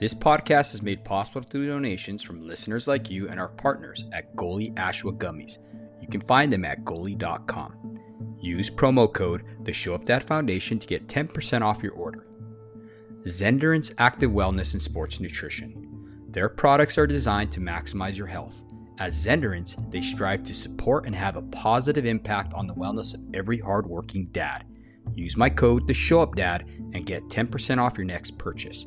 This podcast is made possible through donations from listeners like you and our partners at Goalie Ashwa Gummies. You can find them at goalie.com. Use promo code The Show Up Dad Foundation to get 10% off your order. Zenderance Active Wellness and Sports Nutrition. Their products are designed to maximize your health. As Zenderance, they strive to support and have a positive impact on the wellness of every hardworking dad. Use my code The Show Up Dad and get 10% off your next purchase.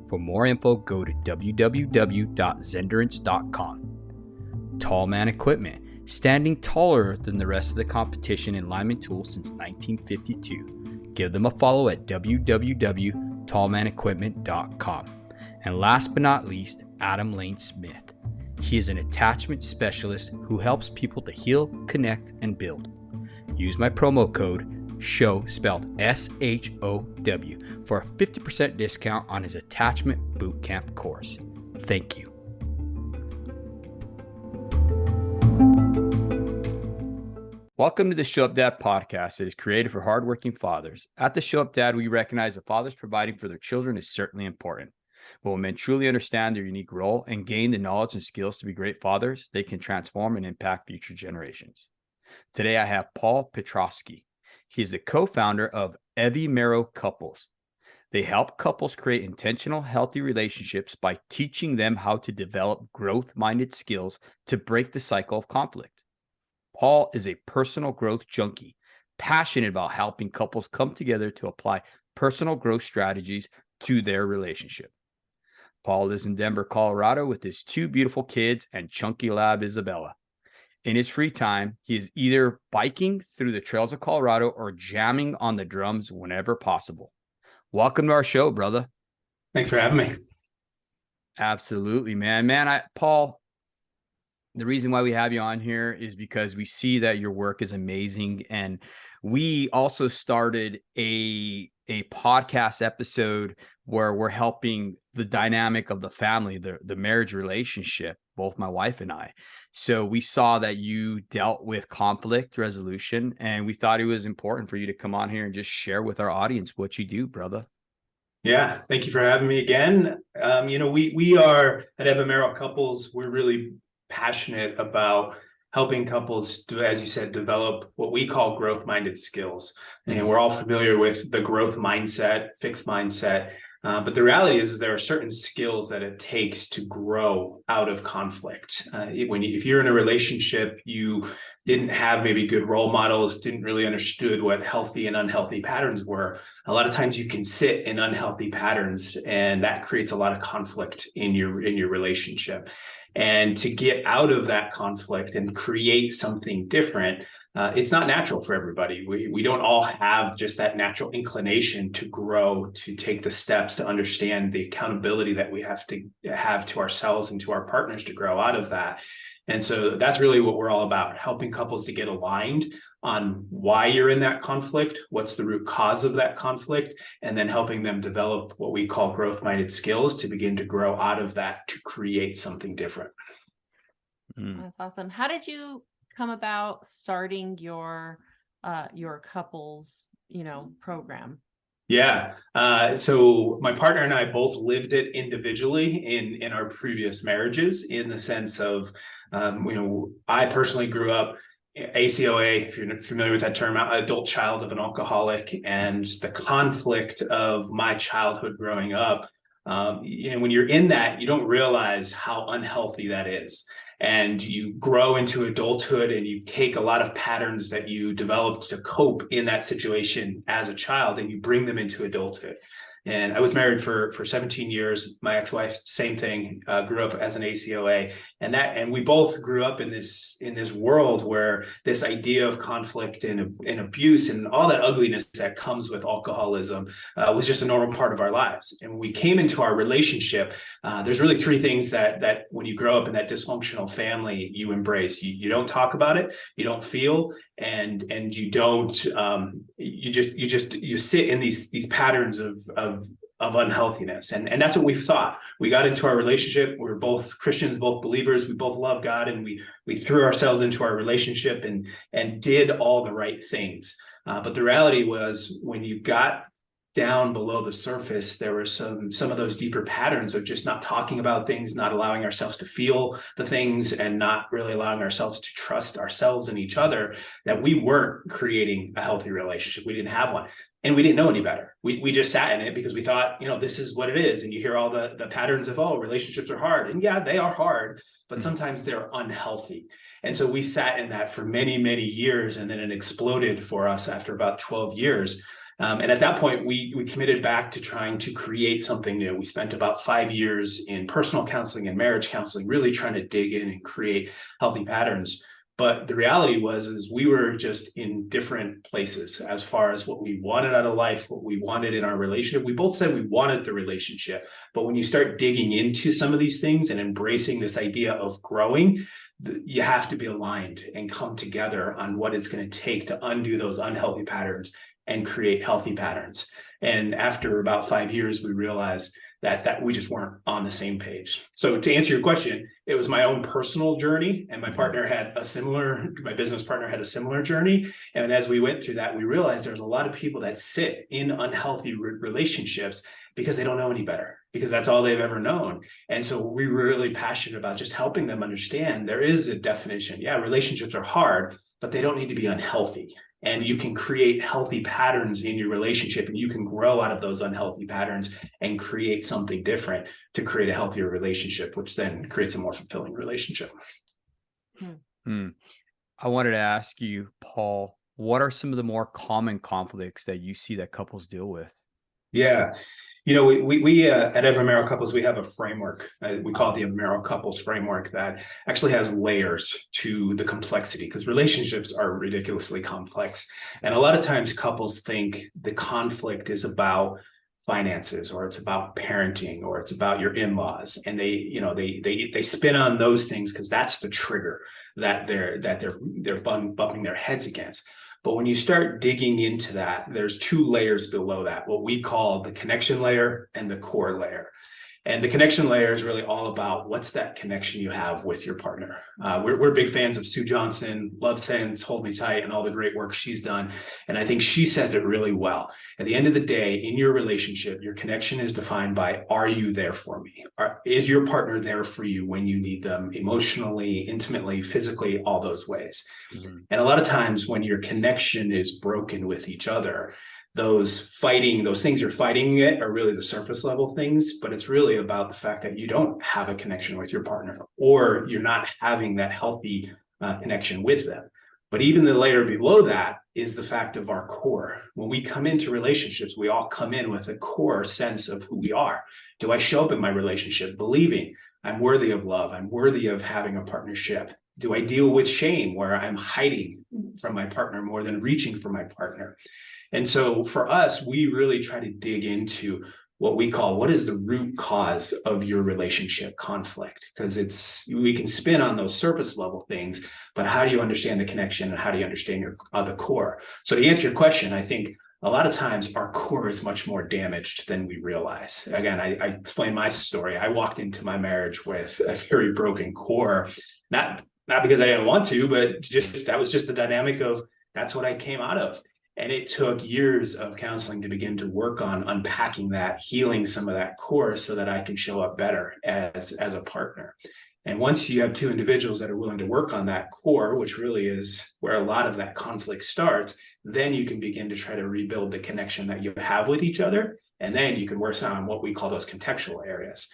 For more info, go to www.zenderance.com. Tall Man Equipment. Standing taller than the rest of the competition in lineman tools since 1952. Give them a follow at www.tallmanequipment.com. And last but not least, Adam Lane Smith. He is an attachment specialist who helps people to heal, connect, and build. Use my promo code SHOW, spelled SHOW, for a 50% discount on his attachment bootcamp course. Thank you. Welcome to the Show Up Dad podcast. It is created for hardworking fathers. At the Show Up Dad, we recognize that fathers providing for their children is certainly important. But when men truly understand their unique role and gain the knowledge and skills to be great fathers, they can transform and impact future generations. Today, I have Paul Petroski. He is the co-founder of Evimero Couples. They help couples create intentional, healthy relationships by teaching them how to develop growth-minded skills to break the cycle of conflict. Paul is a personal growth junkie, passionate about helping couples come together to apply personal growth strategies to their relationship. Paul lives in Denver, Colorado with his two beautiful kids and chunky lab, Isabella. In his free time, he is either biking through the trails of Colorado or jamming on the drums whenever possible. Welcome to our show, brother. Thanks for having me. Absolutely, man. Paul, the reason why we have you on here is because we see that your work is amazing. And we also started a podcast episode where we're helping the dynamic of the family, the marriage relationship, both my wife and I. So we saw that you dealt with conflict resolution, and we thought it was important for you to come on here and just share with our audience what you do, brother. Yeah, thank you for having me again. We are at Evimero Couples. We're really passionate about helping couples, as you said, develop what we call growth-minded skills. And we're all familiar with the growth mindset, fixed mindset. But the reality is there are certain skills that it takes to grow out of conflict. If you're in a relationship, you didn't have maybe good role models, didn't really understood what healthy and unhealthy patterns were. A lot of times you can sit in unhealthy patterns, and that creates a lot of conflict in your relationship. And to get out of that conflict and create something different, it's not natural for everybody. We don't all have just that natural inclination to grow, to take the steps to understand the accountability that we have to ourselves and to our partners to grow out of that. And so that's really what we're all about, helping couples to get aligned on why you're in that conflict, what's the root cause of that conflict, and then helping them develop what we call growth-minded skills to begin to grow out of that to create something different. That's awesome. How did you come about starting your couples, program? Yeah. So my partner and I both lived it individually in our previous marriages, in the sense of, I personally grew up ACOA, if you're familiar with that term, adult child of an alcoholic, and the conflict of my childhood growing up. When you're in that, you don't realize how unhealthy that is. And you grow into adulthood and you take a lot of patterns that you developed to cope in that situation as a child, and you bring them into adulthood. And I was married for 17 years. My ex-wife, same thing, grew up as an ACOA, and we both grew up in this world where this idea of conflict and abuse and all that ugliness that comes with alcoholism was just a normal part of our lives. And when we came into our relationship, there's really three things that when you grow up in that dysfunctional family, you embrace. You don't talk about it, you don't feel, and you don't you sit in these patterns of unhealthiness. And that's what we saw. We got into our relationship. We're both Christians, both believers. We both love God, and we threw ourselves into our relationship and did all the right things. But the reality was, when you got down below the surface, there were some of those deeper patterns of just not talking about things, not allowing ourselves to feel the things, and not really allowing ourselves to trust ourselves and each other, that we weren't creating a healthy relationship. We didn't have one. And we didn't know any better. We just sat in it because we thought, this is what it is. And you hear all the patterns of, oh, relationships are hard. And yeah, they are hard, but sometimes they're unhealthy. And so we sat in that for many, many years. And then it exploded for us after about 12 years. And at that point, we committed back to trying to create something new. We spent about 5 years in personal counseling and marriage counseling, really trying to dig in and create healthy patterns. But the reality is we were just in different places as far as what we wanted out of life, what we wanted in our relationship. We both said we wanted the relationship, but when you start digging into some of these things and embracing this idea of growing, you have to be aligned and come together on what it's going to take to undo those unhealthy patterns and create healthy patterns. And after about 5 years, we realized that we just weren't on the same page. So to answer your question, it was my own personal journey, and my business partner had a similar journey. And as we went through that, we realized there's a lot of people that sit in unhealthy relationships because they don't know any better, because that's all they've ever known. And so we were really passionate about just helping them understand there is a definition. Yeah, relationships are hard, but they don't need to be unhealthy. And you can create healthy patterns in your relationship, and you can grow out of those unhealthy patterns and create something different to create a healthier relationship, which then creates a more fulfilling relationship. I wanted to ask you, Paul, what are some of the more common conflicts that you see that couples deal with? Yeah. We at Evimero Couples, we have a framework. We call it the Evimero Couples framework that actually has layers to the complexity, because relationships are ridiculously complex. And a lot of times couples think the conflict is about finances, or it's about parenting, or it's about your in-laws. And they spin on those things because that's the trigger that they're bumping their heads against. But when you start digging into that, there's 2 layers below that, what we call the connection layer and the core layer. And the connection layer is really all about what's that connection you have with your partner. We're big fans of Sue Johnson, Love Sense, Hold Me Tight, and all the great work she's done. And I think she says it really well. At the end of the day, in your relationship, your connection is defined by, are you there for me? Is your partner there for you when you need them emotionally, intimately, physically, all those ways? Mm-hmm. And a lot of times when your connection is broken with each other, those things you're fighting it are really the surface level things, but it's really about the fact that you don't have a connection with your partner, or you're not having that healthy connection with them. But even the layer below that is the fact of our core. When we come into relationships, we all come in with a core sense of who we are. Do I show up in my relationship believing I'm worthy of love? I'm worthy of having a partnership. Do I deal with shame, where I'm hiding from my partner more than reaching for my partner? And so for us, we really try to dig into what we call, what is the root cause of your relationship conflict? Because we can spin on those surface level things, but how do you understand the connection, and how do you understand the core? So to answer your question, I think a lot of times our core is much more damaged than we realize. Again, I explained my story. I walked into my marriage with a very broken core, not because I didn't want to, but that was just the dynamic of, that's what I came out of. And it took years of counseling to begin to work on unpacking that, healing some of that core so that I can show up better as a partner. And once you have 2 individuals that are willing to work on that core, which really is where a lot of that conflict starts, then you can begin to try to rebuild the connection that you have with each other. And then you can work on what we call those contextual areas.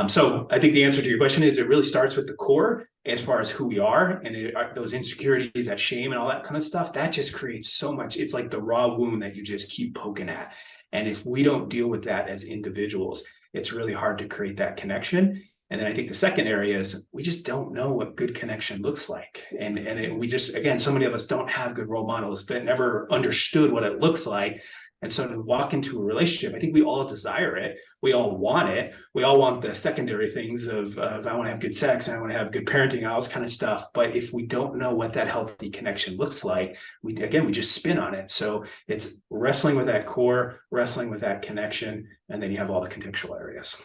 So I think the answer to your question is, it really starts with the core as far as who we are, and those insecurities, that shame and all that kind of stuff, that just creates so much. It's like the raw wound that you just keep poking at. And if we don't deal with that as individuals, it's really hard to create that connection. And then I think the second area is, we just don't know what good connection looks like. And we just, again, so many of us don't have good role models that never understood what it looks like. And so to walk into a relationship, I think we all desire it. We all want it. We all want the secondary things of I want to have good sex, and I want to have good parenting, all this kind of stuff. But if we don't know what that healthy connection looks like, we just spin on it. So it's wrestling with that core, wrestling with that connection, and then you have all the contextual areas.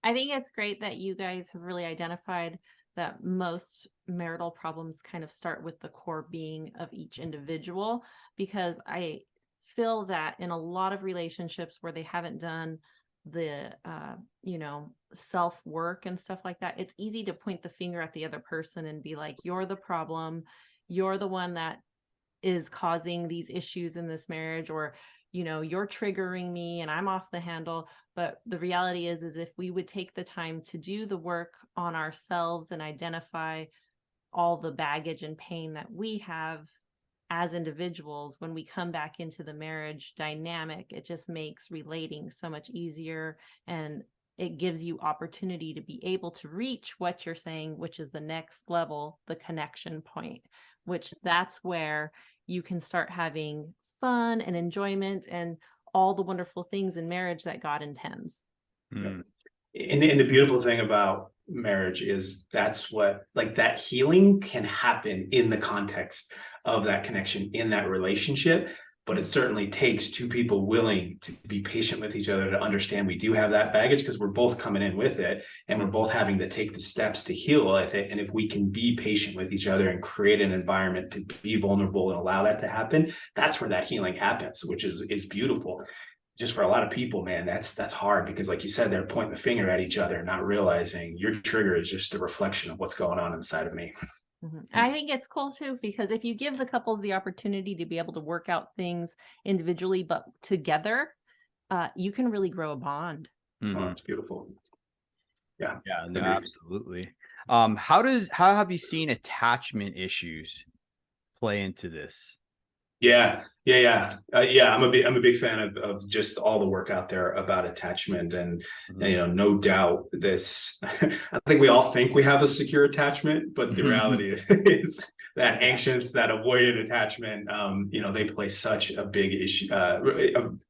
I think it's great that you guys have really identified that most marital problems kind of start with the core being of each individual, because I feel that in a lot of relationships where they haven't done the self work and stuff like that, it's easy to point the finger at the other person and be like, you're the problem, you're the one that is causing these issues in this marriage, or you're triggering me and I'm off the handle. But the reality is if we would take the time to do the work on ourselves and identify all the baggage and pain that we have as individuals, when we come back into the marriage dynamic, it just makes relating so much easier, and it gives you opportunity to be able to reach what you're saying, which is the next level, the connection point, which that's where you can start having fun and enjoyment and all the wonderful things in marriage that God intends. And the beautiful thing about marriage is that's what, like, that healing can happen in the context of that connection in that relationship. But it certainly takes two people willing to be patient with each other, to understand we do have that baggage, because we're both coming in with it and we're both having to take the steps to heal. I think, and if we can be patient with each other and create an environment to be vulnerable and allow that to happen, that's where that healing happens, which is beautiful. Just for a lot of people, man, that's hard, because like you said, they're pointing the finger at each other, not realizing your trigger is just a reflection of what's going on inside of me. I think it's cool too, because if you give the couples the opportunity to be able to work out things individually, but together, you can really grow a bond. Oh, it's beautiful. Yeah. Yeah, no, absolutely. How have you seen attachment issues play into this? Yeah. I'm a big fan of just all the work out there about attachment, and no doubt this. I think we all think we have a secure attachment, but the reality is that anxious, that avoidant attachment, they play such a big issue,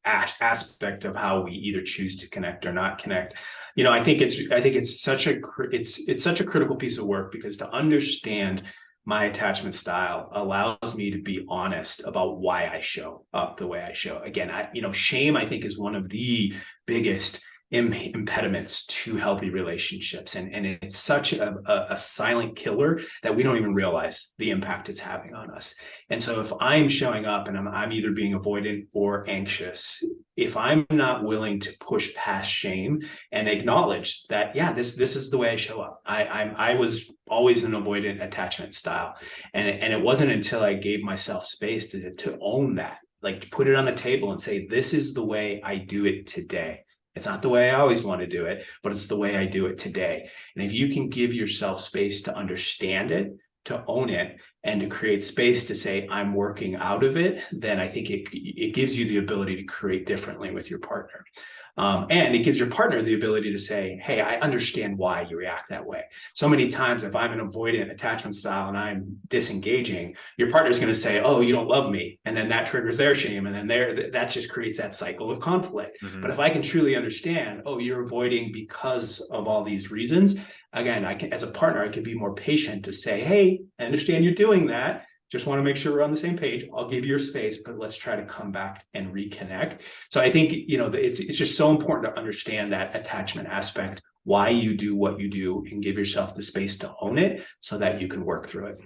aspect of how we either choose to connect or not connect. I think it's such a critical piece of work, because to understand my attachment style allows me to be honest about why I show up the way I show. Again, shame, I think, is one of the biggest impediments to healthy relationships. And it's such a silent killer that we don't even realize the impact it's having on us. And so if I'm showing up and I'm either being avoidant or anxious, if I'm not willing to push past shame and acknowledge that, this is the way I show up. I was always an avoidant attachment style. And it wasn't until I gave myself space to own that, like put it on the table and say, this is the way I do it today. It's not the way I always want to do it, but it's the way I do it today. And if you can give yourself space to understand it, to own it, and to create space to say, I'm working out of it, then I think it gives you the ability to create differently with your partner. And it gives your partner the ability to say, hey, I understand why you react that way. So many times, if I'm an avoidant attachment style and I'm disengaging, your partner's going to say, oh, you don't love me. And then that triggers their shame. And then that just creates that cycle of conflict. But if I can truly understand, oh, you're avoiding because of all these reasons, again, I can, as a partner, I can be more patient to say, hey, I understand you're doing that. Just want to make sure we're on the same page. I'll give you your space, but let's try to come back and reconnect. So I think, it's just so important to understand that attachment aspect, why you do what you do, and give yourself the space to own it so that you can work through it.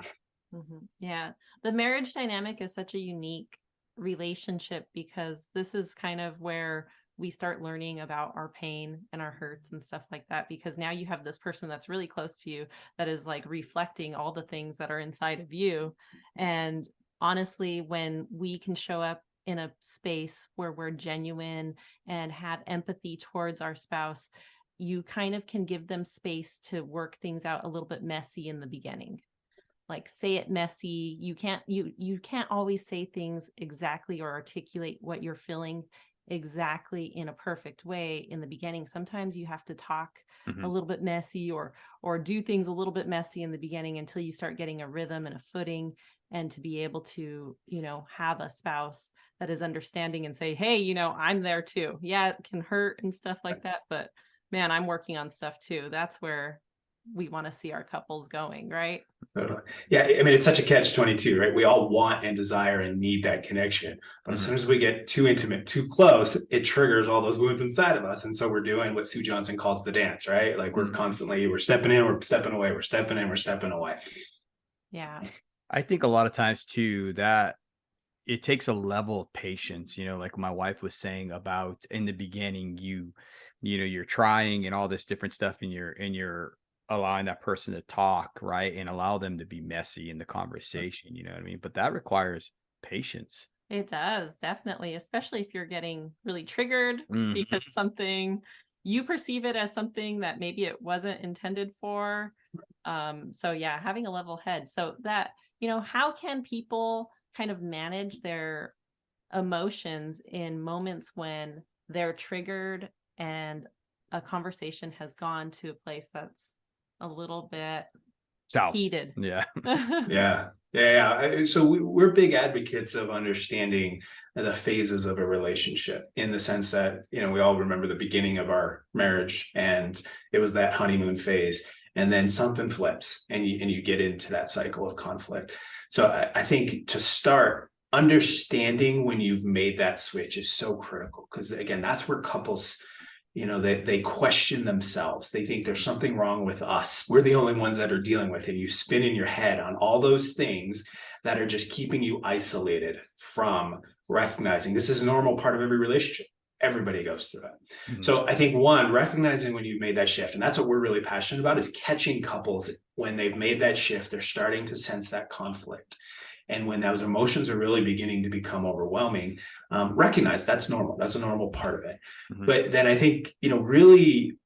Yeah. The marriage dynamic is such a unique relationship, because this is kind of where we start learning about our pain and our hurts and stuff like that, because now you have this person that's really close to you that is like reflecting all the things that are inside of you. And honestly, when we can show up in a space where we're genuine and have empathy towards our spouse, you kind of can give them space to work things out a little bit messy in the beginning. Like, say it messy. You can't always say things exactly or articulate what you're feeling exactly in a perfect way in the beginning. Sometimes you have to talk a little bit messy or do things a little bit messy in the beginning until you start getting a rhythm and a footing, and to be able to, have a spouse that is understanding and say, hey, I'm there too. Yeah, it can hurt and stuff like that, but man, I'm working on stuff too. That's where we want to see our couples going, right? Totally. Yeah, I mean, it's such a catch-22, right? We all want and desire and need that connection, but as soon as we get too intimate, too close, it triggers all those wounds inside of us. And so we're doing what Sue Johnson calls the dance, right? Like we're stepping in, we're stepping away, we're stepping in, we're stepping away. Yeah. I think a lot of times too, that it takes a level of patience, like my wife was saying about in the beginning, you're trying and all this different stuff, and you're allowing that person to talk, right, and allow them to be messy in the conversation, you know what I mean? But that requires patience. It does, definitely, especially if you're getting really triggered because Mhm. something you perceive it as something that maybe it wasn't intended for. So yeah, having a level head. So that, how can people kind of manage their emotions in moments when they're triggered and a conversation has gone to a place that's a little bit South. heated? Yeah. Yeah. So we're big advocates of understanding the phases of a relationship, in the sense that, we all remember the beginning of our marriage, and it was that honeymoon phase. And then something flips, and you get into that cycle of conflict. So I think to start, understanding when you've made that switch is so critical, because again, that's where couples, they question themselves. They think there's something wrong with us. We're the only ones that are dealing with it. And you spin in your head on all those things that are just keeping you isolated from recognizing this is a normal part of every relationship. Everybody goes through it. Mhm. So I think, one, recognizing when you've made that shift, and that's what we're really passionate about, is catching couples when they've made that shift. They're starting to sense that conflict. And when those emotions are really beginning to become overwhelming, recognize that's normal. That's a normal part of it. Mhm. But then I think, really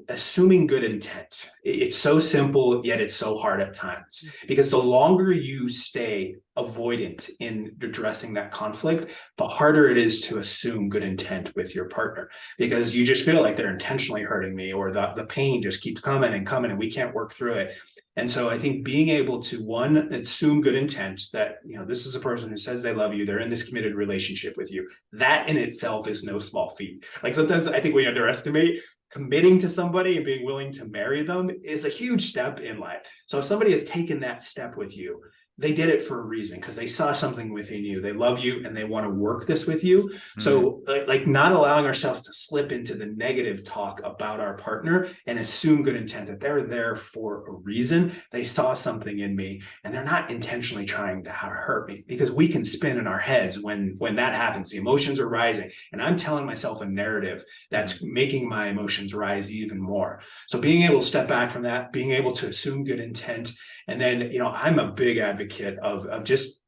assuming good intent. It's so simple, yet it's so hard at times, because the longer you stay avoidant in addressing that conflict, the harder it is to assume good intent with your partner, because you just feel like they're intentionally hurting me, or the pain just keeps coming and coming and we can't work through it. And so I think being able to, one, assume good intent, that, this is a person who says they love you, they're in this committed relationship with you. That in itself is no small feat. Like, sometimes I think we underestimate committing to somebody and being willing to marry them is a huge step in life. So if somebody has taken that step with you, they did it for a reason, because they saw something within you. They love you and they want to work this with you. Mhm. So like not allowing ourselves to slip into the negative talk about our partner, and assume good intent, that they're there for a reason. They saw something in me and they're not intentionally trying to hurt me, because we can spin in our heads when that happens. The emotions are rising and I'm telling myself a narrative that's making my emotions rise even more. So being able to step back from that, being able to assume good intent. And then, I'm a big advocate of just,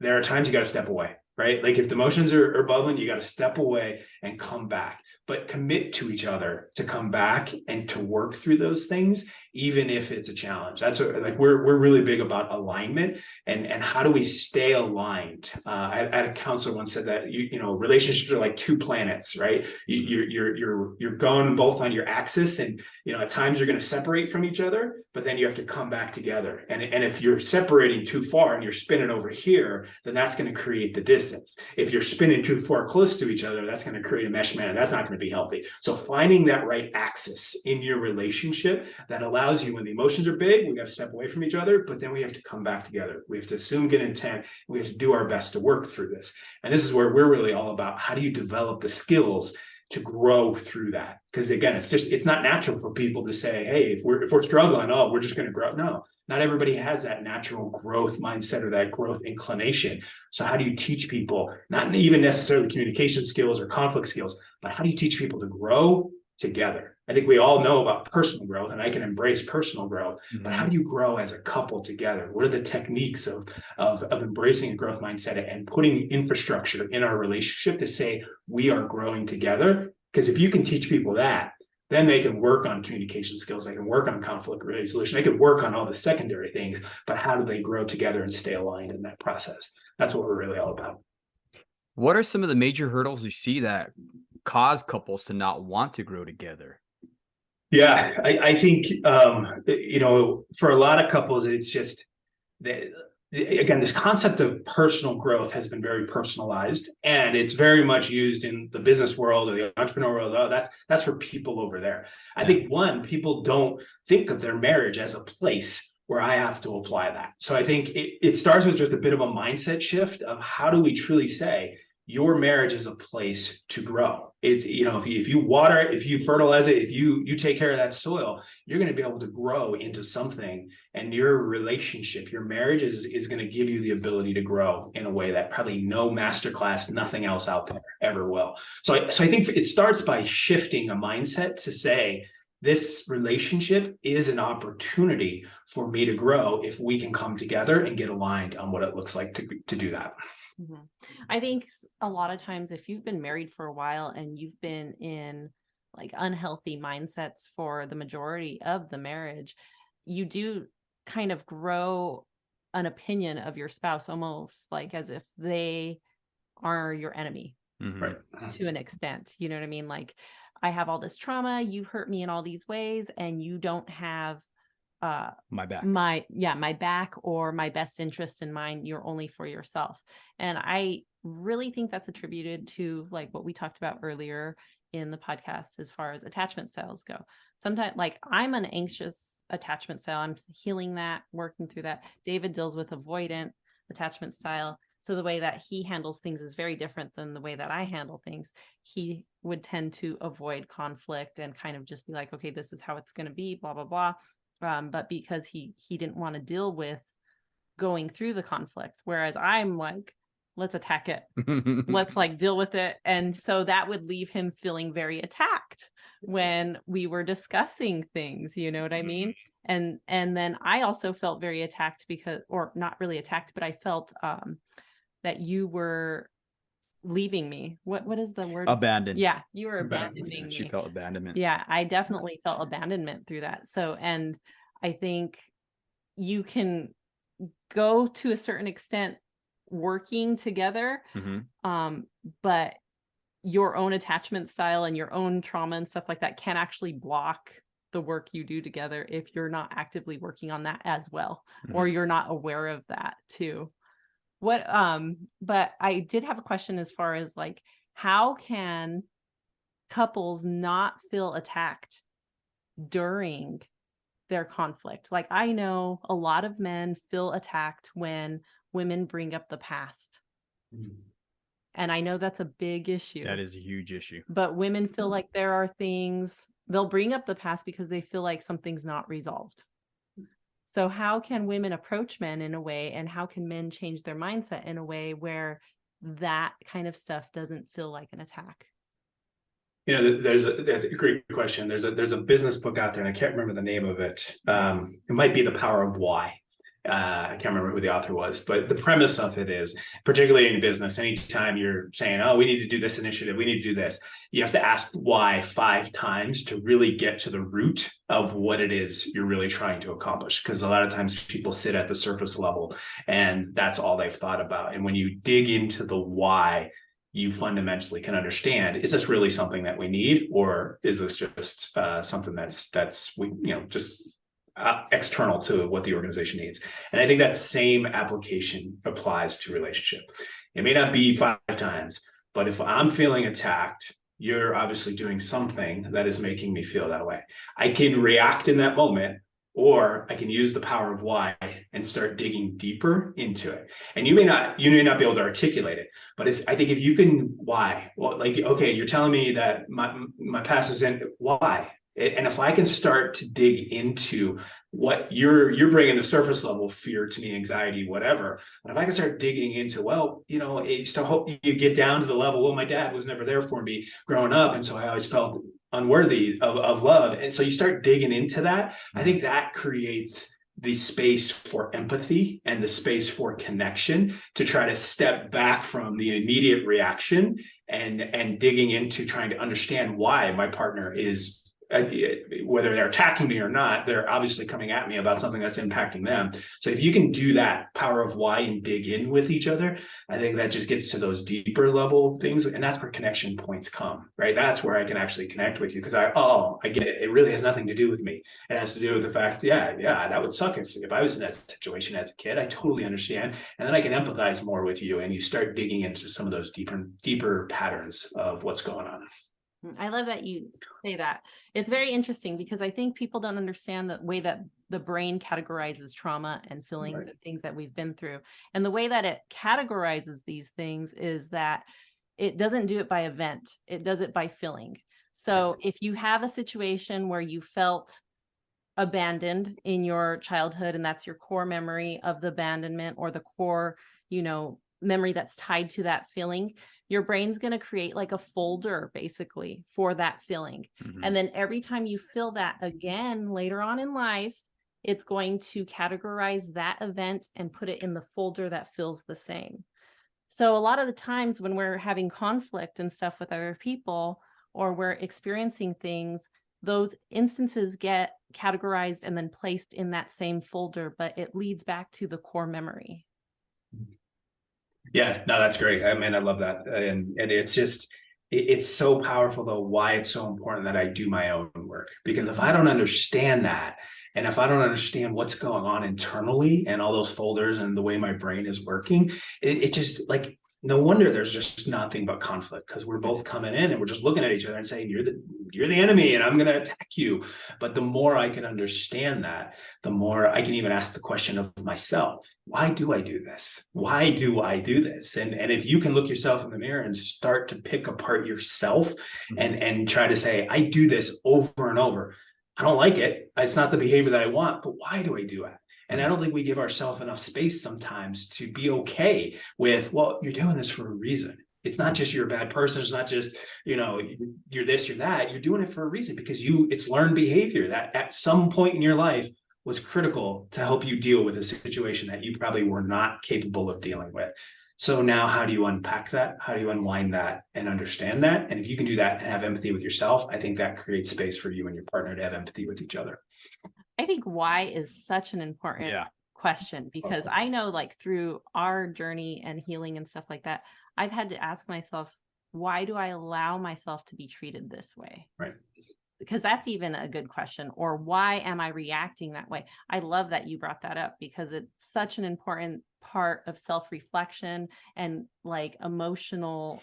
there are times you got to step away, right? Like if the emotions are bubbling, you got to step away and come back, but commit to each other to come back and to work through those things, even if it's a challenge. That's like, we're really big about alignment, and how do we stay aligned? I had a counselor once said that, relationships are like two planets, right? You're going both on your axis, and, at times you're going to separate from each other, but then you have to come back together. And if you're separating too far and you're spinning over here, then that's going to create the distance. If you're spinning too far close to each other, that's going to create a mesh man, and that's not going to be healthy. So finding that right axis in your relationship that allows you, when the emotions are big, we got to step away from each other, but then we have to come back together. We have to assume good intent. We have to do our best to work through this. And this is where we're really all about, how do you develop the skills to grow through that? Because again, it's not natural for people to say, hey, if we're struggling, oh, we're just going to grow. No, not everybody has that natural growth mindset or that growth inclination. So how do you teach people, not even necessarily communication skills or conflict skills, but how do you teach people to grow together? I think we all know about personal growth, and I can embrace personal growth, but how do you grow as a couple together? What are the techniques of embracing a growth mindset and putting infrastructure in our relationship to say we are growing together? Because if you can teach people that, then they can work on communication skills, they can work on conflict resolution, they can work on all the secondary things, but how do they grow together and stay aligned in that process? That's what we're really all about. What are some of the major hurdles you see that cause couples to not want to grow together? Yeah, I think, for a lot of couples, it's just that, again, this concept of personal growth has been very personalized, and it's very much used in the business world or the entrepreneur world. Oh, that's for people over there. I think, one, people don't think of their marriage as a place where I have to apply that. So I think it starts with just a bit of a mindset shift of, how do we truly say your marriage is a place to grow? It's, if you water it, if you fertilize it, if you take care of that soil, you're going to be able to grow into something. And your relationship, your marriage is going to give you the ability to grow in a way that probably no masterclass, nothing else out there ever will. So I think it starts by shifting a mindset to say, this relationship is an opportunity for me to grow if we can come together and get aligned on what it looks like to do that. Mm-hmm. I think a lot of times if you've been married for a while and you've been in like unhealthy mindsets for the majority of the marriage, you do kind of grow an opinion of your spouse almost like as if they are your enemy. Mm-hmm. Right. To an extent, you know what I mean? Like, I have all this trauma, you hurt me in all these ways, and you don't have my back, my back or my best interest in mind. You're only for yourself. And I really think that's attributed to like what we talked about earlier in the podcast as far as attachment styles go. Sometimes, like, I'm an anxious attachment style. I'm healing that, working through that. David deals with avoidant attachment style. So the way that he handles things is very different than the way that I handle things. He would tend to avoid conflict and kind of just be like, okay, this is how it's going to be, blah, blah, blah. But because he didn't want to deal with going through the conflicts, whereas I'm like, let's attack it. Let's like deal with it. And so that would leave him feeling very attacked when we were discussing things, you know what I mean? And then I also felt very attacked because, or not really attacked, but I felt that you were leaving me. What is the word? Abandoned. Yeah, you were abandoning me. She felt abandonment. Yeah, I definitely felt abandonment through that. So, and I think you can go to a certain extent working together, but your own attachment style and your own trauma and stuff like that can actually block the work you do together if you're not actively working on that as well, or you're not aware of that too. But I did have a question as far as like, how can couples not feel attacked during their conflict? Like, I know a lot of men feel attacked when women bring up the past. And I know that's a big issue. That is a huge issue. But women feel like there are things, they'll bring up the past because they feel like something's not resolved. So how can women approach men in a way, and how can men change their mindset in a way where that kind of stuff doesn't feel like an attack? That's a great question. There's a business book out there, and I can't remember the name of it. It might be The Power of Why. I can't remember who the author was, but the premise of it is, particularly in business, anytime you're saying, oh, we need to do this initiative, we need to do this, you have to ask why 5 times to really get to the root of what it is you're really trying to accomplish. Because a lot of times people sit at the surface level and that's all they've thought about. And when you dig into the why, you fundamentally can understand, is this really something that we need, or is this just something that's just external to what the organization needs? And I think that same application applies to relationship. It may not be 5 times, but if I'm feeling attacked, you're obviously doing something that is making me feel that way. I can react in that moment, or I can use the power of why and start digging deeper into it. And you may not be able to articulate it, but I think if you can, why? Well, like, okay, you're telling me that my past is in, why? And if I can start to dig into what you're bringing the surface level fear to me, anxiety, whatever. But if I can start digging into, well, so hope you get down to the level, well, my dad was never there for me growing up, and so I always felt unworthy of love. And so you start digging into that. I think that creates the space for empathy and the space for connection to try to step back from the immediate reaction and digging into trying to understand why my partner is, whether they're attacking me or not, they're obviously coming at me about something that's impacting them. So if you can do that power of why and dig in with each other, I think that just gets to those deeper level things. And that's where connection points come, right? That's where I can actually connect with you, because I get it. It really has nothing to do with me. It has to do with the fact, yeah, that would suck if I was in that situation as a kid. I totally understand. And then I can empathize more with you, and you start digging into some of those deeper patterns of what's going on. I love that you say that. It's very interesting because I think people don't understand the way that the brain categorizes trauma and feelings and things that we've been through. And the way that it categorizes these things is that it doesn't do it by event. It does it by feeling. So if you have a situation where you felt abandoned in your childhood, and that's your core memory of the abandonment, or the core, memory that's tied to that feeling, your brain's going to create like a folder basically for that feeling. And then every time you feel that again later on in life, it's going to categorize that event and put it in the folder that feels the same. So a lot of the times when we're having conflict and stuff with other people, or we're experiencing things, those instances get categorized and then placed in that same folder, but it leads back to the core memory. Yeah, no, that's great. I mean, I love that. And it's just, it's so powerful though, why it's so important that I do my own work. Because if I don't understand that, and if I don't understand what's going on internally and all those folders and the way my brain is working, it just like, no wonder there's just nothing but conflict, because we're both coming in and we're just looking at each other and saying, you're the enemy and I'm going to attack you. But the more I can understand that, the more I can even ask the question of myself, why do I do this? Why do I do this? And if you can look yourself in the mirror and start to pick apart yourself and try to say, I do this over and over. I don't like it. It's not the behavior that I want, but why do I do it? And I don't think we give ourselves enough space sometimes to be okay with, well, you're doing this for a reason. It's not just you're a bad person. It's not just, you're this, you're that. You're doing it for a reason, because it's learned behavior that at some point in your life was critical to help you deal with a situation that you probably were not capable of dealing with. So now how do you unpack that? How do you unwind that and understand that? And if you can do that and have empathy with yourself, I think that creates space for you and your partner to have empathy with each other. I think why is such an important question, because I know, like, through our journey and healing and stuff like that, I've had to ask myself, why do I allow myself to be treated this way? Right. Because that's even a good question. Or why am I reacting that way? I love that you brought that up, because it's such an important part of self-reflection and like emotional,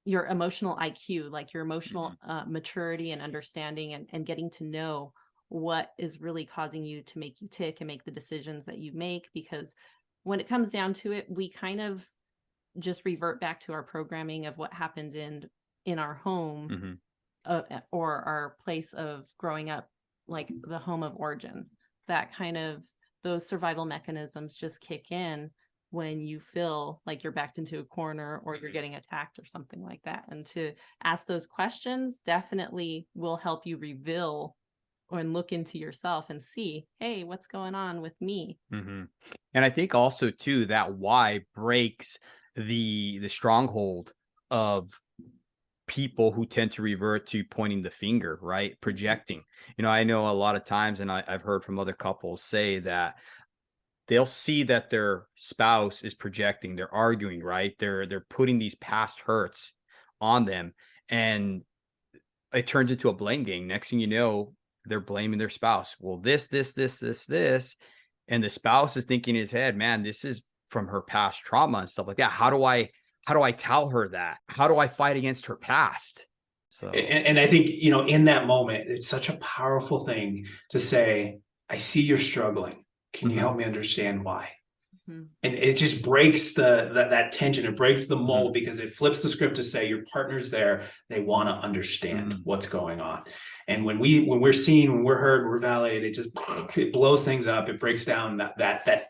your emotional IQ, like your emotional maturity and understanding, and getting to know what is really causing you to make you tick and make the decisions that you make. Because when it comes down to it, we kind of just revert back to our programming of what happened in our home, or our place of growing up, like the home of origin. That kind of, those survival mechanisms just kick in when you feel like you're backed into a corner or you're getting attacked or something like that. And to ask those questions definitely will help you reveal and look into yourself and see, hey, what's going on with me? And I think also too, that why breaks the stronghold of people who tend to revert to pointing the finger, right? Projecting. I know a lot of times, and I've heard from other couples say that they'll see that their spouse is projecting, they're arguing, right? They're putting these past hurts on them, and it turns into a blame game. Next thing you know, they're blaming their spouse. Well, this, and the spouse is thinking in his head, man, this is from her past trauma and stuff like that. How do I tell her that? How do I fight against her past? So, and I think, in that moment, it's such a powerful thing to say, I see you're struggling. Can you help me understand why? And it just breaks that tension. It breaks the mold, because it flips the script to say your partner's there. They want to understand what's going on. And when we're seen, when we're heard, we're validated, it blows things up. It breaks down that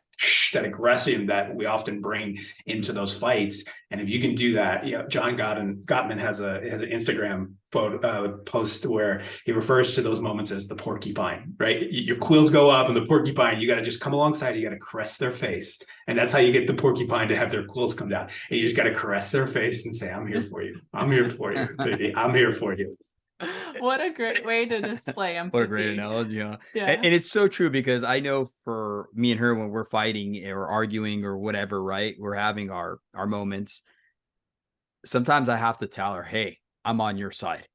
aggression that we often bring into those fights. And if you can do that, John Gottman has an Instagram post where he refers to those moments as the porcupine, right? Your quills go up, and the porcupine, you got to just come alongside, you got to caress their face. And that's how you get the porcupine to have their quills come down. And you just got to caress their face and say, I'm here for you. I'm here for you. I'm here for you. What a great way to display empathy. What a great analogy. Yeah. And it's so true, because I know for me and her, when we're fighting or arguing or whatever, right, we're having our moments. Sometimes I have to tell her, hey, I'm on your side.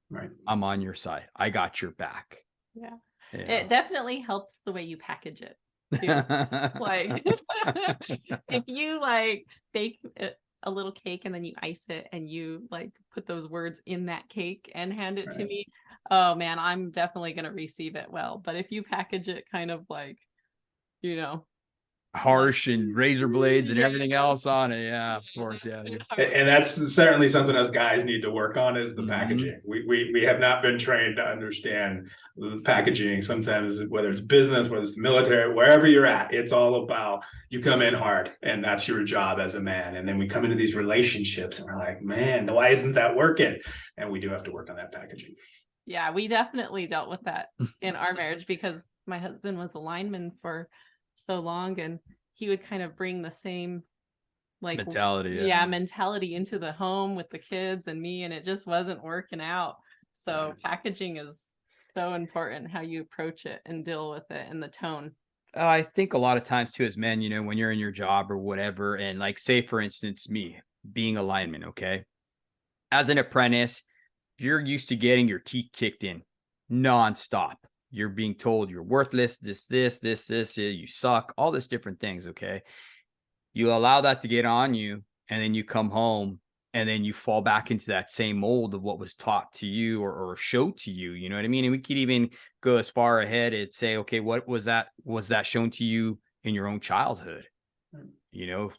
Right. I'm on your side. I got your back. Yeah. It definitely helps the way you package it too. Like if you like bake a little cake and then you ice it and you like put those words in that cake and hand it to me, oh man, I'm definitely going to receive it well. But if you package it kind of like, harsh and razor blades and Yeah, everything else on it. Yeah, of course. Yeah. And that's certainly something us guys need to work on is the packaging. We have not been trained to understand packaging. Sometimes whether it's business, whether it's the military, wherever you're at, it's all about you come in hard and that's your job as a man. And then we come into these relationships and we're like, man, why isn't that working? And we do have to work on that packaging. Yeah, we definitely dealt with that in our marriage because my husband was a lineman for so long and he would kind of bring the same mentality into the home with the kids and me, and it just wasn't working out. So packaging is so important, how you approach it and deal with it and the tone. I think a lot of times too, as men, when you're in your job or whatever, and like say for instance, me being a lineman, okay, as an apprentice, you're used to getting your teeth kicked in nonstop. You're being told you're worthless, this, you suck, all this different things, okay? You allow that to get on you, and then you come home, and then you fall back into that same mold of what was taught to you or showed to you, you know what I mean? And we could even go as far ahead and say, okay, what was that shown to you in your own childhood?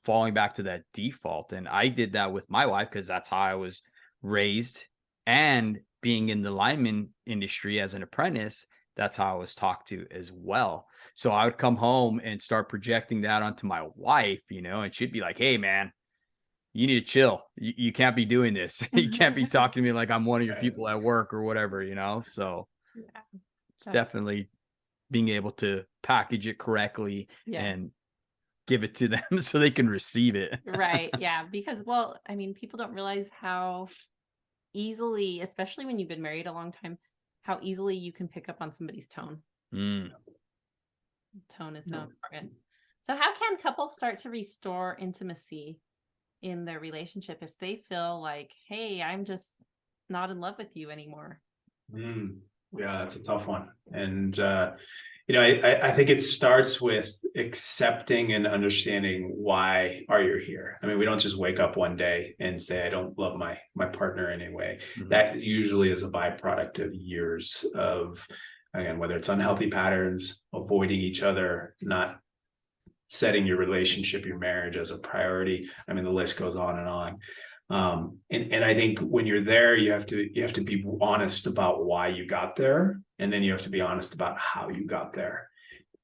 Falling back to that default. And I did that with my wife because that's how I was raised, and being in the lineman industry as an apprentice, that's how I was talked to as well. So I would come home and start projecting that onto my wife, and she'd be like, hey man, you need to chill. You can't be doing this. You can't be talking to me like I'm one of your people at work or whatever, so it's definitely being able to package it correctly and give it to them so they can receive it. Right. Yeah. Because, people don't realize how easily, especially when you've been married a long time, how easily you can pick up on somebody's tone. Tone is so important. So how can couples start to restore intimacy in their relationship if they feel like, hey, I'm just not in love with you anymore? Yeah, that's a tough one. And, I think it starts with accepting and understanding why are you here. I mean, we don't just wake up one day and say, I don't love my partner anyway. That usually is a byproduct of years of, again, whether it's unhealthy patterns, avoiding each other, not setting your relationship, your marriage as a priority. I mean, the list goes on and on. And I think when you're there, you have to be honest about why you got there. And then you have to be honest about how you got there.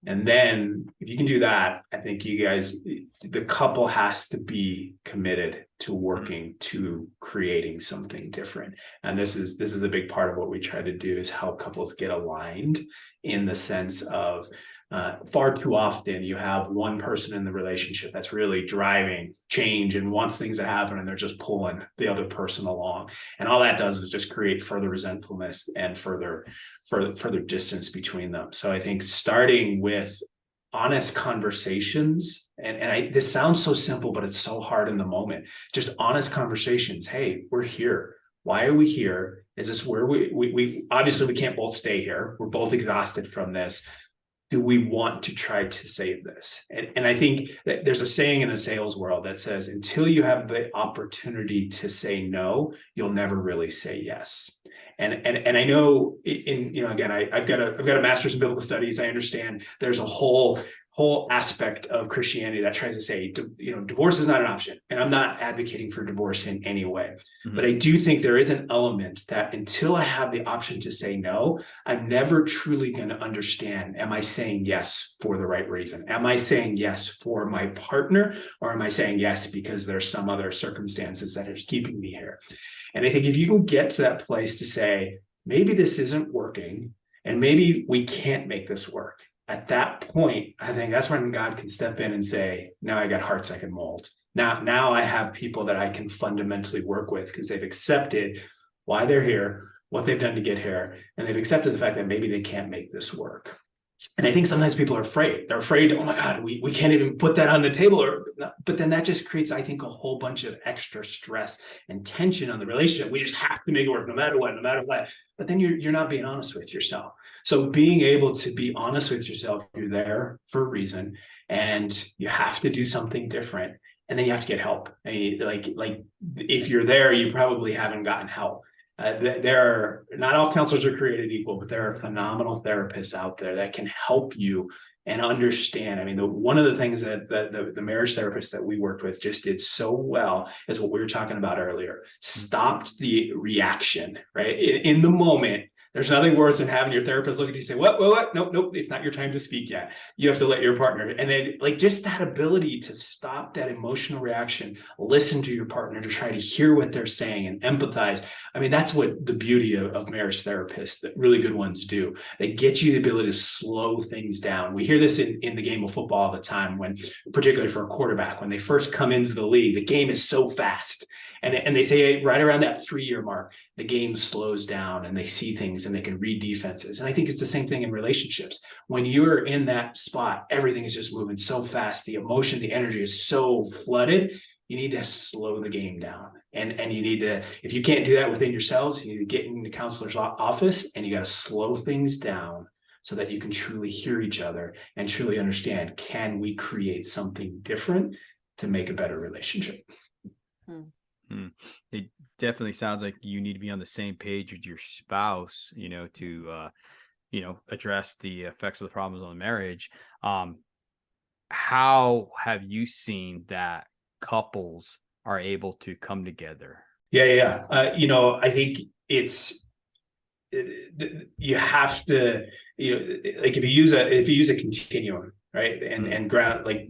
And then if you can do that, I think the couple has to be committed to working to creating something different. And this is a big part of what we try to do is help couples get aligned in the sense of, far too often you have one person in the relationship that's really driving change and wants things to happen, and they're just pulling the other person along, and all that does is just create further resentfulness and further distance between them. So I think starting with honest conversations, and this sounds so simple, but it's so hard in the moment. Just honest conversations. Hey, we're here. Why are we here? Is this where we obviously we can't both stay here. We're both exhausted from this. Do we want to try to save this? And I think that there's a saying in the sales world that says, until you have the opportunity to say no, you'll never really say yes. And I know again, I've got a master's in biblical studies. I understand there's a whole aspect of Christianity that tries to say, divorce is not an option. And I'm not advocating for divorce in any way. But I do think there is an element that until I have the option to say no, I'm never truly going to understand, am I saying yes for the right reason? Am I saying yes for my partner? Or am I saying yes because there's some other circumstances that are keeping me here? And I think if you can get to that place to say, maybe this isn't working, and maybe we can't make this work. At that point, I think that's when God can step in and say, now I got hearts I can mold. Now I have people that I can fundamentally work with because they've accepted why they're here, what they've done to get here, and they've accepted the fact that maybe they can't make this work. And I think sometimes people are afraid. They're afraid, oh my God, we can't even put that on the table. But then that just creates, I think, a whole bunch of extra stress and tension on the relationship. We just have to make it work no matter what. But then you're not being honest with yourself. So being able to be honest with yourself, you're there for a reason, and you have to do something different. And then you have to get help. I mean, like if you're there, you probably haven't gotten help. Not all counselors are created equal, but there are phenomenal therapists out there that can help you and understand. I mean, one of the things that the marriage therapist that we worked with just did so well is what we were talking about earlier. Stopped the reaction, right? In the moment. There's nothing worse than having your therapist look at you and say, what? Nope, it's not your time to speak yet. You have to let your partner. And then like just that ability to stop that emotional reaction, listen to your partner, to try to hear what they're saying and empathize. I mean, that's what the beauty of marriage therapists, that really good ones, do. They get you the ability to slow things down. We hear this in the game of football all the time, when, particularly for a quarterback, when they first come into the league, the game is so fast. And they say right around that 3-year mark, the game slows down and they see things and they can read defenses. And I think it's the same thing in relationships. When you're in that spot, everything is just moving so fast. The emotion, the energy is so flooded. You need to slow the game down. And you need to, if you can't do that within yourselves, you need to get in the counselor's office and you got to slow things down so that you can truly hear each other and truly understand, can we create something different to make a better relationship? It definitely sounds like you need to be on the same page with your spouse, to, address the effects of the problems on the marriage. How have you seen that couples are able to come together? Yeah. I think you have to, like if you use a continuum, right? And ground, like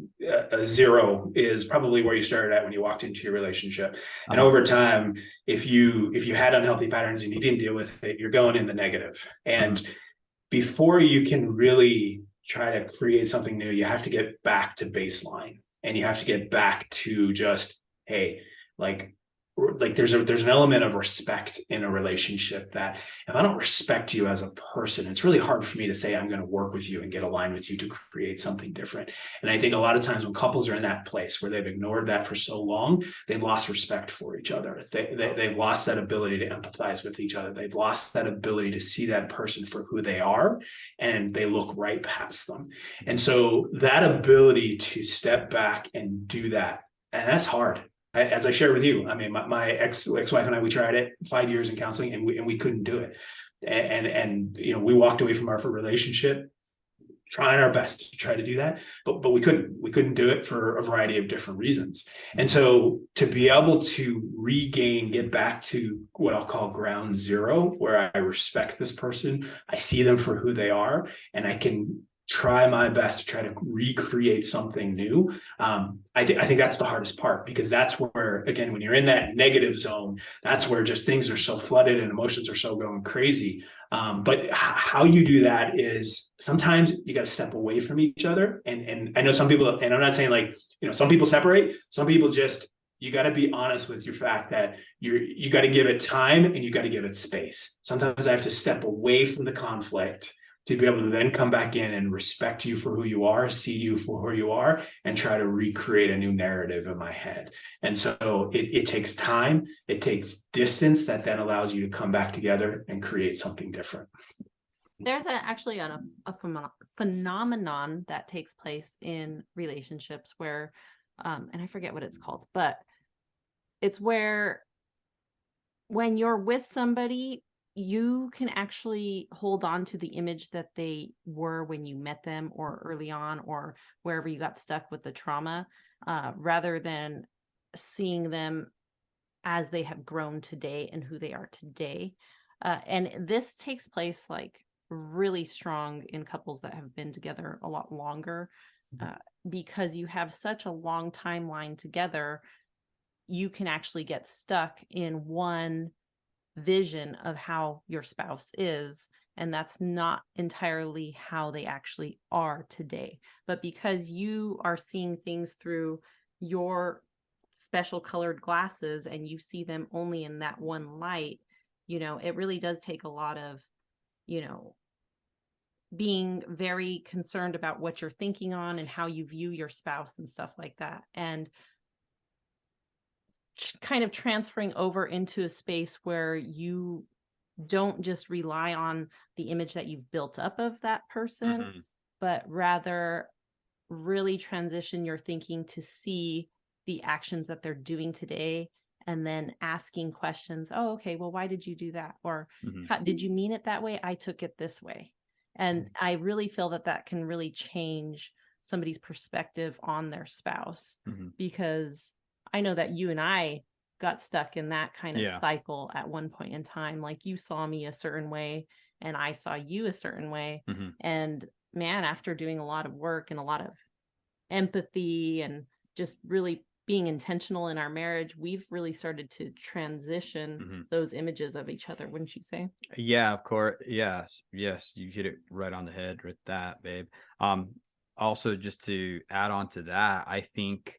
a 0 is probably where you started at when you walked into your relationship. And over time, if you had unhealthy patterns and you didn't deal with it, you're going in the negative. And before you can really try to create something new, you have to get back to baseline, and you have to get back to just, hey, like there's an element of respect in a relationship, that if I don't respect you as a person, it's really hard for me to say I'm going to work with you and get aligned with you to create something different. And I think a lot of times when couples are in that place where they've ignored that for so long, they've lost respect for each other. They've lost that ability to empathize with each other. They've lost that ability to see that person for who they are, and they look right past them. And so that ability to step back and do that, and that's hard. As I shared with you, I mean, my ex-wife and I, we tried it 5 years in counseling, and we couldn't do it. And we walked away from our relationship trying our best to try to do that, but we couldn't do it for a variety of different reasons. And so to be able to get back to what I'll call ground zero, where I respect this person, I see them for who they are, and I can try my best to try to recreate something new. I think that's the hardest part, because that's where, again, when you're in that negative zone, that's where just things are so flooded and emotions are so going crazy. But how you do that is sometimes you got to step away from each other. And I know some people, and I'm not saying like, some people separate, some people just, you got to be honest with your fact that you got to give it time and you got to give it space. Sometimes I have to step away from the conflict to be able to then come back in and respect you for who you are, see you for who you are, and try to recreate a new narrative in my head. And so it takes time, it takes distance, that then allows you to come back together and create something different. There's actually a phenomenon that takes place in relationships where, and I forget what it's called, but it's where when you're with somebody, you can actually hold on to the image that they were when you met them, or early on, or wherever you got stuck with the trauma, rather than seeing them as they have grown today and who they are today. And this takes place like really strong in couples that have been together a lot longer, because you have such a long timeline together. You can actually get stuck in one vision of how your spouse is, and that's not entirely how they actually are today. But because you are seeing things through your special colored glasses and you see them only in that one light, it really does take a lot of being very concerned about what you're thinking on and how you view your spouse and stuff like that, and kind of transferring over into a space where you don't just rely on the image that you've built up of that person, but rather really transition your thinking to see the actions that they're doing today, and then asking questions. Oh, okay, well, why did you do that? Or how did you mean it that way? I took it this way. And I really feel that that can really change somebody's perspective on their spouse, because I know that you and I got stuck in that kind of cycle at one point in time. Like, you saw me a certain way and I saw you a certain way. And man, after doing a lot of work and a lot of empathy and just really being intentional in our marriage, we've really started to transition those images of each other, wouldn't you say? Yeah, of course. Yes. You hit it right on the head with that, babe. Also, just to add on to that, I think,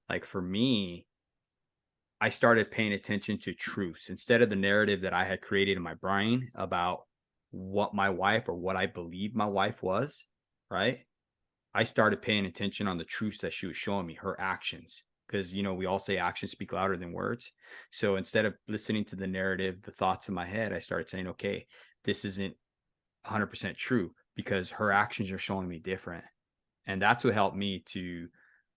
like, for me, I started paying attention to truths instead of the narrative that I had created in my brain about what my wife or what I believed my wife was, right? I started paying attention on the truths that she was showing me, her actions. Because, we all say actions speak louder than words. So instead of listening to the narrative, the thoughts in my head, I started saying, okay, this isn't 100% true, because her actions are showing me different. And that's what helped me to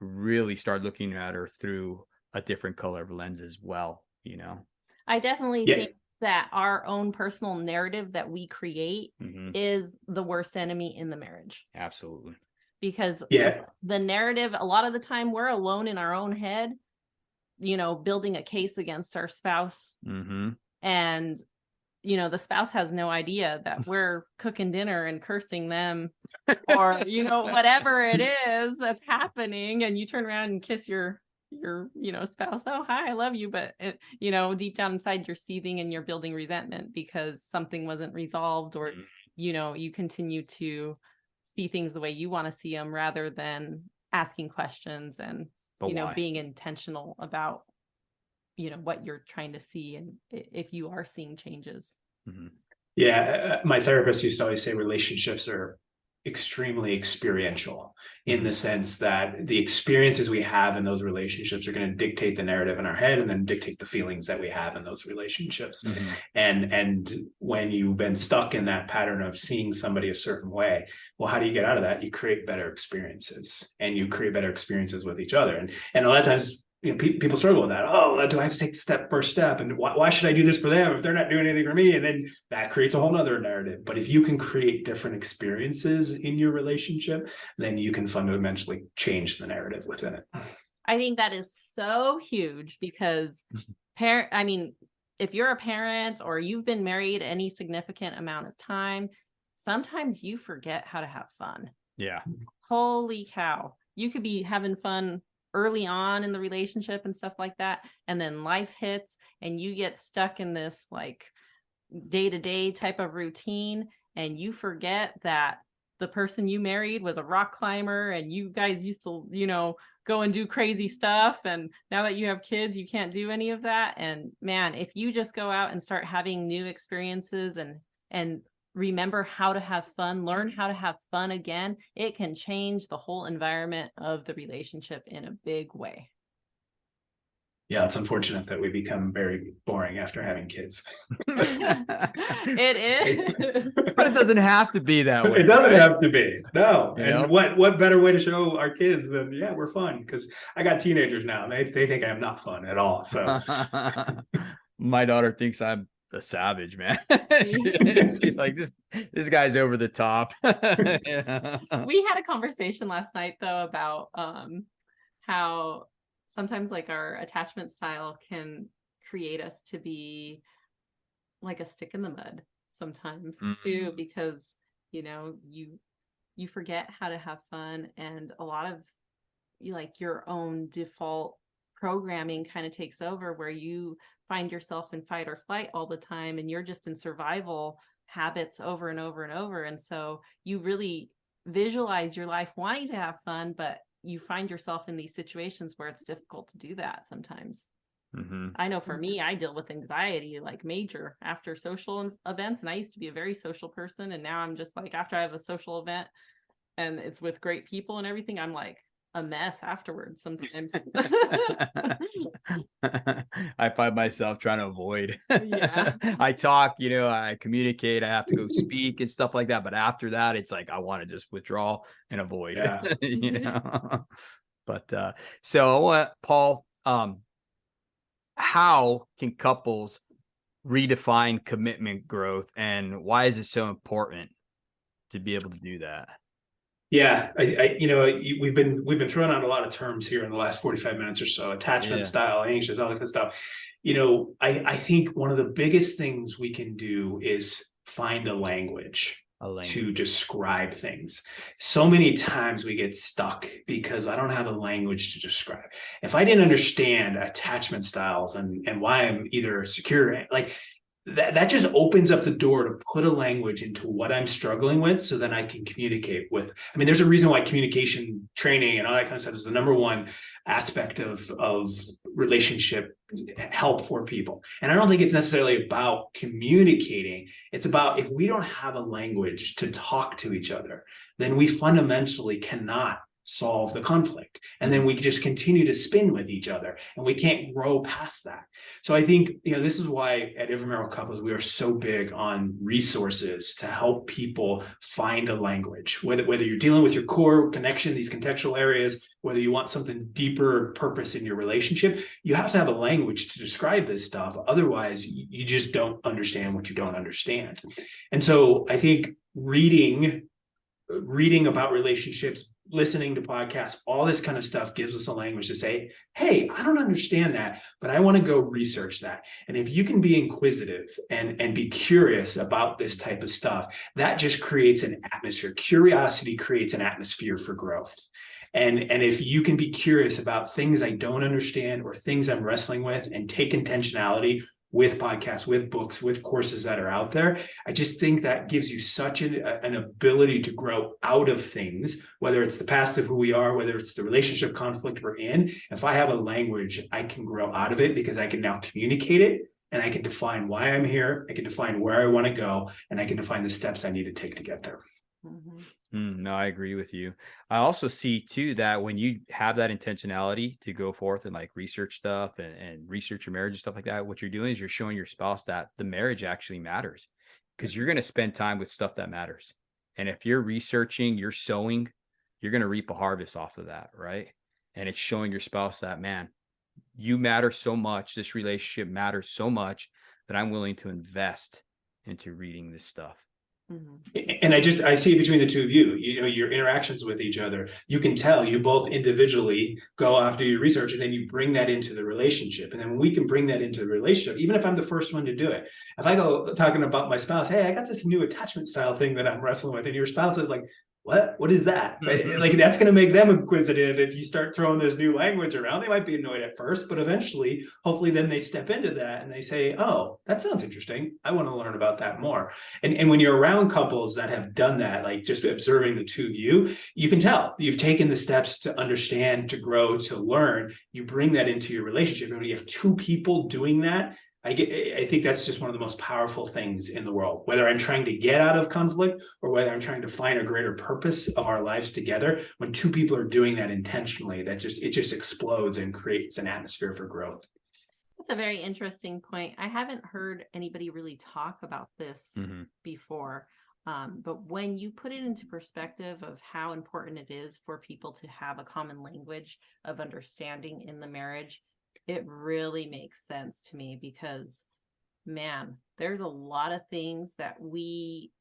really start looking at her through a different color of lens as well, I definitely think that our own personal narrative that we create is the worst enemy in the marriage. Absolutely. Because the narrative, a lot of the time, we're alone in our own head, building a case against our spouse. And, the spouse has no idea that we're cooking dinner and cursing them or, whatever it is that's happening. And you turn around and kiss your spouse. Oh, hi, I love you. But, deep down inside, you're seething and you're building resentment because something wasn't resolved, or, you continue to see things the way you want to see them rather than asking questions and, being intentional about, what you're trying to see and if you are seeing changes. My therapist used to always say relationships are extremely experiential, in the sense that the experiences we have in those relationships are going to dictate the narrative in our head and then dictate the feelings that we have in those relationships. And when you've been stuck in that pattern of seeing somebody a certain way, well, how do you get out of that? You create better experiences, and you create better experiences with each other. And a lot of times, people struggle with that. Oh, do I have to take the first step? And why should I do this for them if they're not doing anything for me? And then that creates a whole nother narrative. But if you can create different experiences in your relationship, then you can fundamentally change the narrative within it. I think that is so huge, because if you're a parent or you've been married any significant amount of time, sometimes you forget how to have fun. Yeah. Holy cow. You could be having fun early on in the relationship and stuff like that, and then life hits and you get stuck in this like day-to-day type of routine, and you forget that the person you married was a rock climber and you guys used to go and do crazy stuff, and now that you have kids you can't do any of that. And man, if you just go out and start having new experiences and remember how to have fun, learn how to have fun again, it can change the whole environment of the relationship in a big way. Yeah, it's unfortunate that we become very boring after having kids. It is. But it doesn't have to be that way. It doesn't have to be. No. And what better way to show our kids than, we're fun? Because I got teenagers now, and they think I'm not fun at all. So my daughter thinks I'm a savage, man. She's like, this guy's over the top. We had a conversation last night though about how sometimes like our attachment style can create us to be like a stick in the mud sometimes too, because you forget how to have fun, and a lot of your own default programming kind of takes over, where you find yourself in fight or flight all the time, and you're just in survival habits over and over and over. And so you really visualize your life wanting to have fun, but you find yourself in these situations where it's difficult to do that sometimes. I know for me, I deal with anxiety like major after social events, and I used to be a very social person, and now I'm just like, after I have a social event and it's with great people and everything, I'm like a mess afterwards sometimes. I find myself trying to avoid. Yeah. I talk, I communicate, I have to go speak and stuff like that. But after that, it's like I want to just withdraw and avoid. But so Paul, how can couples redefine commitment growth, and why is it so important to be able to do that? Yeah, we've been throwing out a lot of terms here in the last 45 minutes or so: attachment style, anxious, all that kind of stuff. I think one of the biggest things we can do is find a language to describe things. So many times we get stuck because I don't have a language to describe. If I didn't understand attachment styles and why I'm either secure, like that just opens up the door to put a language into what I'm struggling with, so then I can communicate with. I mean, there's a reason why communication training and all that kind of stuff is the number one aspect of relationship help for people. And I don't think it's necessarily about communicating. It's about, if we don't have a language to talk to each other, then we fundamentally cannot solve the conflict. And then we just continue to spin with each other and we can't grow past that. So I think, this is why at Evimero Couples, we are so big on resources to help people find a language, whether you're dealing with your core connection, these contextual areas, whether you want something deeper purpose in your relationship, you have to have a language to describe this stuff. Otherwise, you just don't understand what you don't understand. And so I think reading about relationships, listening to podcasts, all this kind of stuff gives us a language to say, hey, I don't understand that, but I want to go research that. And if you can be inquisitive and be curious about this type of stuff, that just creates an atmosphere. Curiosity creates an atmosphere for growth. And if you can be curious about things I don't understand or things I'm wrestling with, and take intentionality with podcasts, with books, with courses that are out there, I just think that gives you such an ability to grow out of things, whether it's the past of who we are, whether it's the relationship conflict we're in. If I have a language, I can grow out of it because I can now communicate it, and I can define why I'm here. I can define where I want to go, and I can define the steps I need to take to get there. No, I agree with you. I also see too that when you have that intentionality to go forth and like research stuff and research your marriage and stuff like that, what you're doing is you're showing your spouse that the marriage actually matters, because you're going to spend time with stuff that matters. And if you're researching, you're sowing, you're going to reap a harvest off of that, right? And it's showing your spouse that, man, you matter so much. This relationship matters so much that I'm willing to invest into reading this stuff. And I see between the two of you, your interactions with each other, you can tell you both individually go after your research, and then you bring that into the relationship. And then when we can bring that into the relationship, even if I'm the first one to do it, if I go talking about my spouse, hey, I got this new attachment style thing that I'm wrestling with, and your spouse is like, what is that? Like, that's going to make them inquisitive. If you start throwing this new language around, they might be annoyed at first, but eventually, hopefully then they step into that and they say, oh, that sounds interesting. I want to learn about that more. And when you're around couples that have done that, like just observing the two of you can tell you've taken the steps to understand, to grow, to learn. You bring that into your relationship. And when you have two people doing that, I think that's just one of the most powerful things in the world, whether I'm trying to get out of conflict or whether I'm trying to find a greater purpose of our lives together. When two people are doing that intentionally, it just explodes and creates an atmosphere for growth. That's a very interesting point. I haven't heard anybody really talk about this before. But when you put it into perspective of how important it is for people to have a common language of understanding in the marriage, it really makes sense to me, because, man, there's a lot of things that we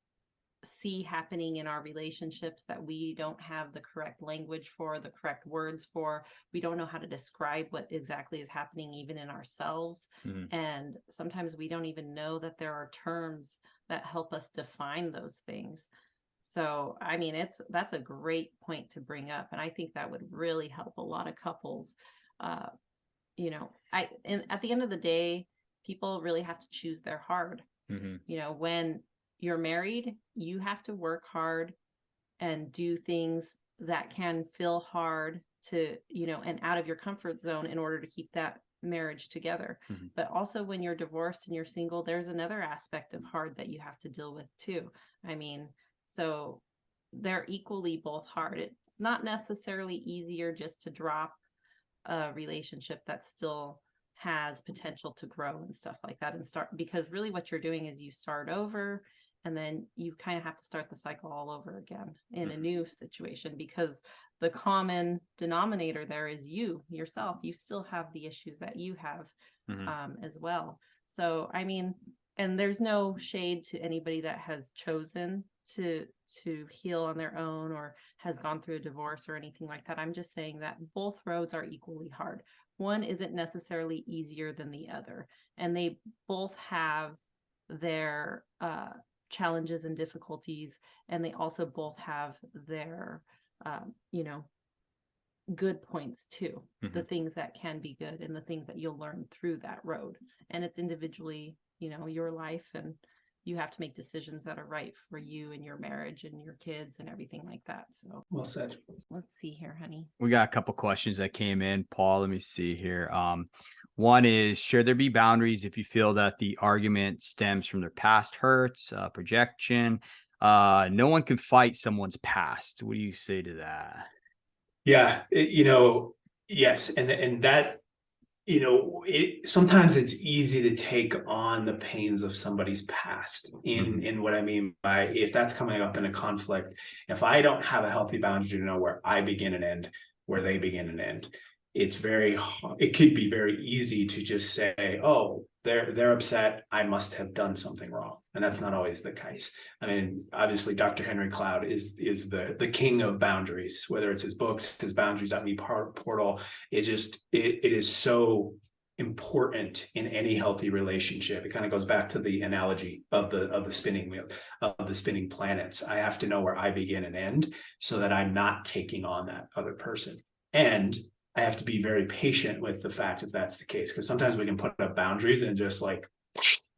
see happening in our relationships that we don't have the correct language for, the correct words for. We don't know how to describe what exactly is happening even in ourselves. And sometimes we don't even know that there are terms that help us define those things. So, I mean, that's a great point to bring up. And I think that would really help a lot of couples. And at the end of the day, people really have to choose their hard. When you're married, you have to work hard and do things that can feel hard to, and out of your comfort zone in order to keep that marriage together. But also when you're divorced and you're single, there's another aspect of hard that you have to deal with too. I mean, so they're equally both hard. It's not necessarily easier just to drop a relationship that still has potential to grow and stuff like that and start, because really what you're doing is you start over, and then you kind of have to start the cycle all over again in a new situation, because the common denominator there is yourself. You still have the issues that you have as well. So, I mean, and there's no shade to anybody that has chosen to heal on their own or has gone through a divorce or anything like that. I'm just saying that both roads are equally hard. One isn't necessarily easier than the other, and they both have their challenges and difficulties, and they also both have their good points too. The things that can be good and the things that you'll learn through that road. And it's individually, your life, and you have to make decisions that are right for you and your marriage and your kids and everything like that. So well said. let's see here, honey. We got a couple questions that came in, Paul. Let me see here. One is, should there be boundaries if you feel that the argument stems from their past hurts, projection? No one can fight someone's past. What do you say to that? Yeah, yes. And that, sometimes it's easy to take on the pains of somebody's past in what I mean by, if that's coming up in a conflict, if I don't have a healthy boundary to know where I begin and end, where they begin and end, it could be very easy to just say, oh, they're upset, I must have done something wrong. And that's not always the case. I mean, obviously, Dr. Henry Cloud is the king of boundaries, whether it's his books, his boundaries.me portal. It is so important in any healthy relationship. It kind of goes back to the analogy of the spinning wheel, of the spinning planets. I have to know where I begin and end so that I'm not taking on that other person. And I have to be very patient with the fact if that's the case, because sometimes we can put up boundaries and just like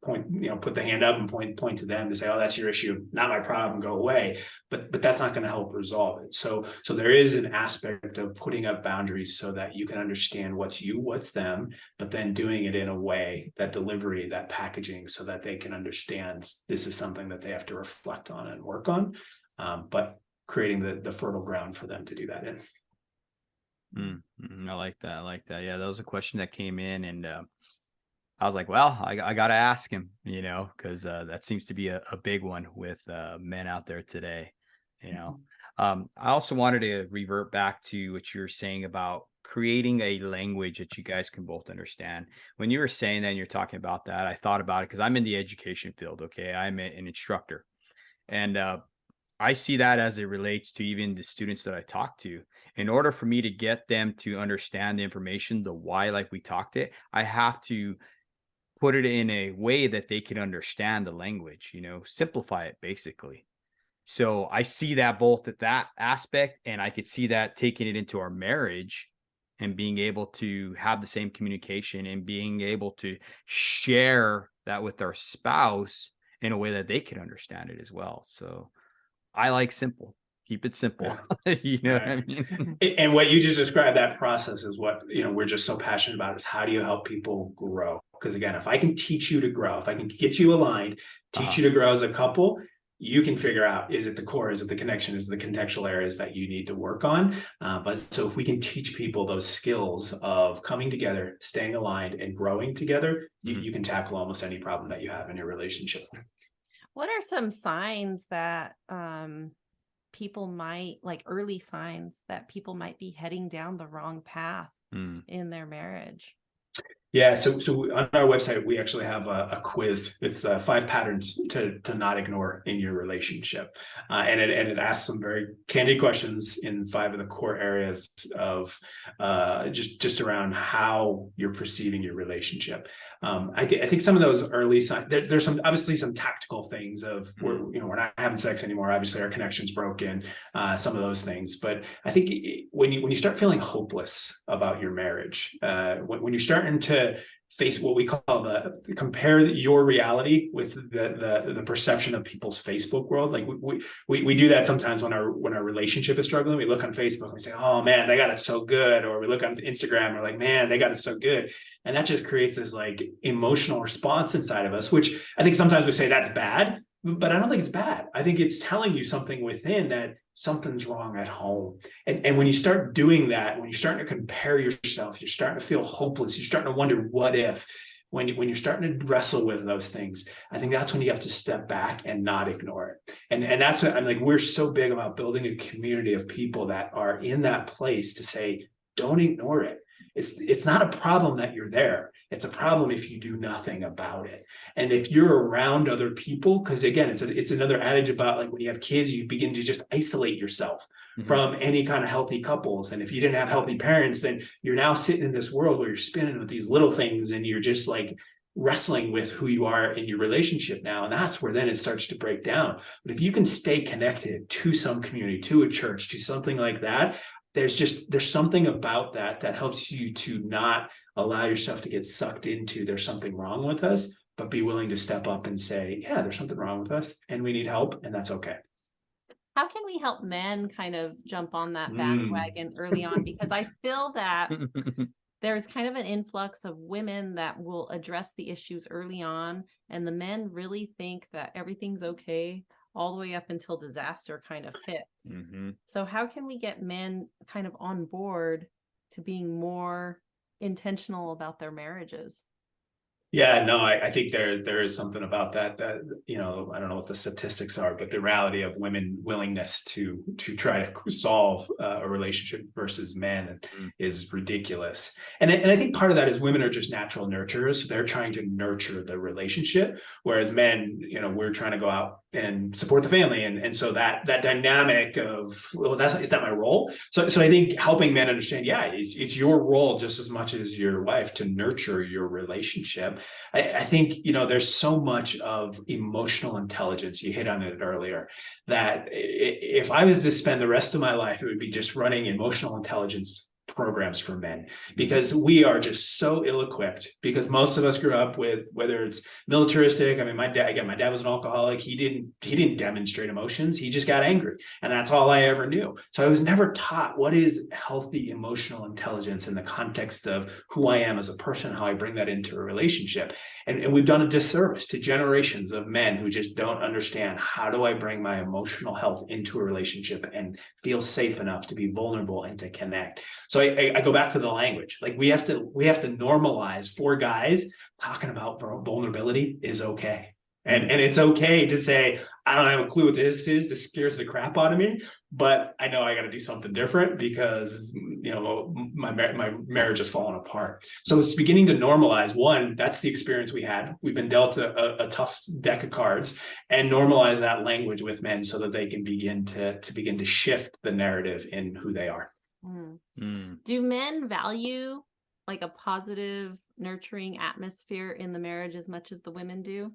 point, put the hand up and point to them to say, oh, that's your issue, not my problem, go away. But that's not going to help resolve it. So there is an aspect of putting up boundaries so that you can understand what's you, what's them, but then doing it in a way, that delivery, that packaging, so that they can understand this is something that they have to reflect on and work on, but creating the fertile ground for them to do that in. I like that. Yeah, that was a question that came in, and I was like, well, I got to ask him, because that seems to be a big one with men out there today. I also wanted to revert back to what you're saying about creating a language that you guys can both understand. When you were saying that and you're talking about that, I thought about it because I'm in the education field. Okay, I'm an instructor, and I see that as it relates to even the students that I talk to. In order for me to get them to understand the information, the why, like we talked it, I have to put it in a way that they can understand the language, simplify it basically. So I see that both at that aspect, and I could see that taking it into our marriage and being able to have the same communication and being able to share that with our spouse in a way that they can understand it as well. So I like simple. Keep it simple. Yeah. What I mean? And what you just described, that process is what, we're just so passionate about, is how do you help people grow? Because again, if I can teach you to grow, if I can get you aligned, teach you to grow as a couple, you can figure out, is it the core, is it the connection, is it the contextual areas that you need to work on? But so if we can teach people those skills of coming together, staying aligned, and growing together, you can tackle almost any problem that you have in your relationship. What are some signs that people might, like early signs that people might be heading down the wrong path in their marriage? Yeah, so on our website, we actually have a quiz. It's 5 patterns to not ignore in your relationship. And it asks some very candid questions in 5 of the core areas of just around how you're perceiving your relationship. I think some of those early signs, there's obviously some tactical things of we're not having sex anymore. Obviously, our connection's broken, some of those things. But I think when you start feeling hopeless about your marriage, when you're starting to face what we call compare your reality with the perception of people's Facebook world. Like we do that sometimes when our relationship is struggling. We look on Facebook and we say, oh man, they got it so good. Or we look on Instagram and we're like, man, they got it so good. And that just creates this like emotional response inside of us, which I think sometimes we say that's bad, but I don't think it's bad. I think it's telling you something within that something's wrong at home. And when you start doing that, when you're starting to compare yourself, you're starting to feel hopeless, you're starting to wonder what if, when you're starting to wrestle with those things, I think that's when you have to step back and not ignore it. And that's what I'm like, we're so big about building a community of people that are in that place to say, don't ignore it. It's not a problem that you're there. It's a problem if you do nothing about it. And if you're around other people, because again, it's another adage about like when you have kids, you begin to just isolate yourself from any kind of healthy couples. And if you didn't have healthy parents, then you're now sitting in this world where you're spinning with these little things and you're just like wrestling with who you are in your relationship now. And that's where then it starts to break down. But if you can stay connected to some community, to a church, to something like that, there's something about that helps you to not allow yourself to get sucked into there's something wrong with us, but be willing to step up and say, yeah, there's something wrong with us and we need help, and that's okay. How can we help men kind of jump on that bandwagon early on? Because I feel that there's kind of an influx of women that will address the issues early on, and the men really think that everything's okay all the way up until disaster kind of hits. So how can we get men kind of on board to being more intentional about their marriages? Yeah, no, I think there is something about that I don't know what the statistics are, but the reality of women willingness to try to solve a relationship versus men is ridiculous. And I think part of that is women are just natural nurturers. So they're trying to nurture the relationship, whereas men, we're trying to go out and support the family. And so that dynamic of, well, is that my role? So I think helping men understand, yeah, it's your role just as much as your wife to nurture your relationship. I think, there's so much of emotional intelligence. You hit on it earlier, that if I was to spend the rest of my life, it would be just running emotional intelligence programs for men, because we are just so ill-equipped, because most of us grew up with, whether it's militaristic. I mean, my dad was an alcoholic. He didn't demonstrate emotions. He just got angry, and that's all I ever knew. So I was never taught what is healthy emotional intelligence in the context of who I am as a person, how I bring that into a relationship. And we've done a disservice to generations of men who just don't understand, how do I bring my emotional health into a relationship and feel safe enough to be vulnerable and to connect. So I go back to the language. Like we have to normalize for guys talking about vulnerability is okay. And it's okay to say, I don't have a clue what this is. This scares the crap out of me, but I know I got to do something different because, my marriage is falling apart. So it's beginning to normalize. One, that's the experience we had. We've been dealt a tough deck of cards, and normalize that language with men so that they can begin to shift the narrative in who they are. Do men value like a positive, nurturing atmosphere in the marriage as much as the women do?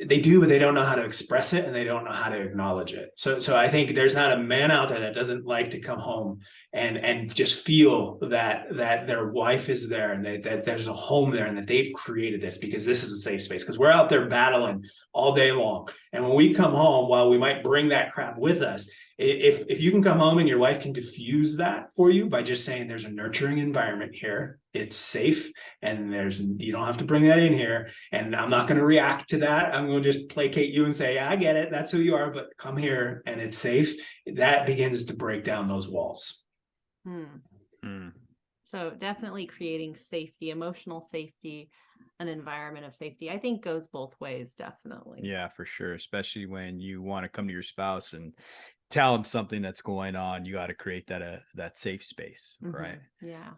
They do, but they don't know how to express it, and they don't know how to acknowledge it. So I think there's not a man out there that doesn't like to come home and just feel that their wife is there, and that there's a home there, and that they've created this because this is a safe space. Because we're out there battling all day long, and when we come home, while we might bring that crap with us, if you can come home and your wife can diffuse that for you by just saying there's a nurturing environment here, it's safe, and you don't have to bring that in here, and I'm not going to react to that. I'm going to just placate you and say, yeah, I get it, that's who you are, but come here and it's safe. That begins to break down those walls. So definitely creating safety, emotional safety, an environment of safety, I think goes both ways. Definitely. Yeah, for sure. Especially when you want to come to your spouse and tell them something that's going on, you got to create that safe space, right? Yeah.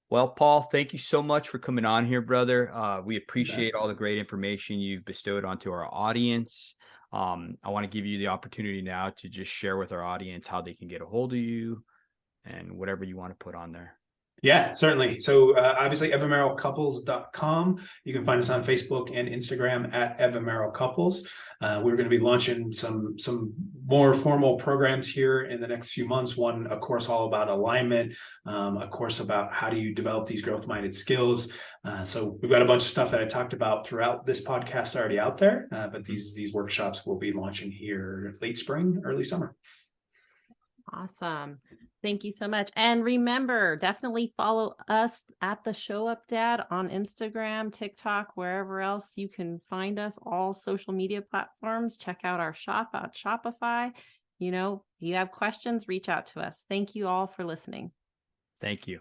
Well, Paul, thank you so much for coming on here, brother. We appreciate all the great information you've bestowed onto our audience. I want to give you the opportunity now to just share with our audience how they can get a hold of you and whatever you want to put on there. Yeah, certainly. So obviously, evimerocouples.com. You can find us on Facebook and Instagram at Evimero Couples. We're going to be launching some more formal programs here in the next few months. One, a course all about alignment, a course about how do you develop these growth-minded skills. So we've got a bunch of stuff that I talked about throughout this podcast already out there, but these workshops will be launching here late spring, early summer. Awesome. Thank you so much. And remember, definitely follow us at the Show Up Dad on Instagram, TikTok, wherever else you can find us, all social media platforms. Check out our shop at Shopify. If you have questions, reach out to us. Thank you all for listening. Thank you.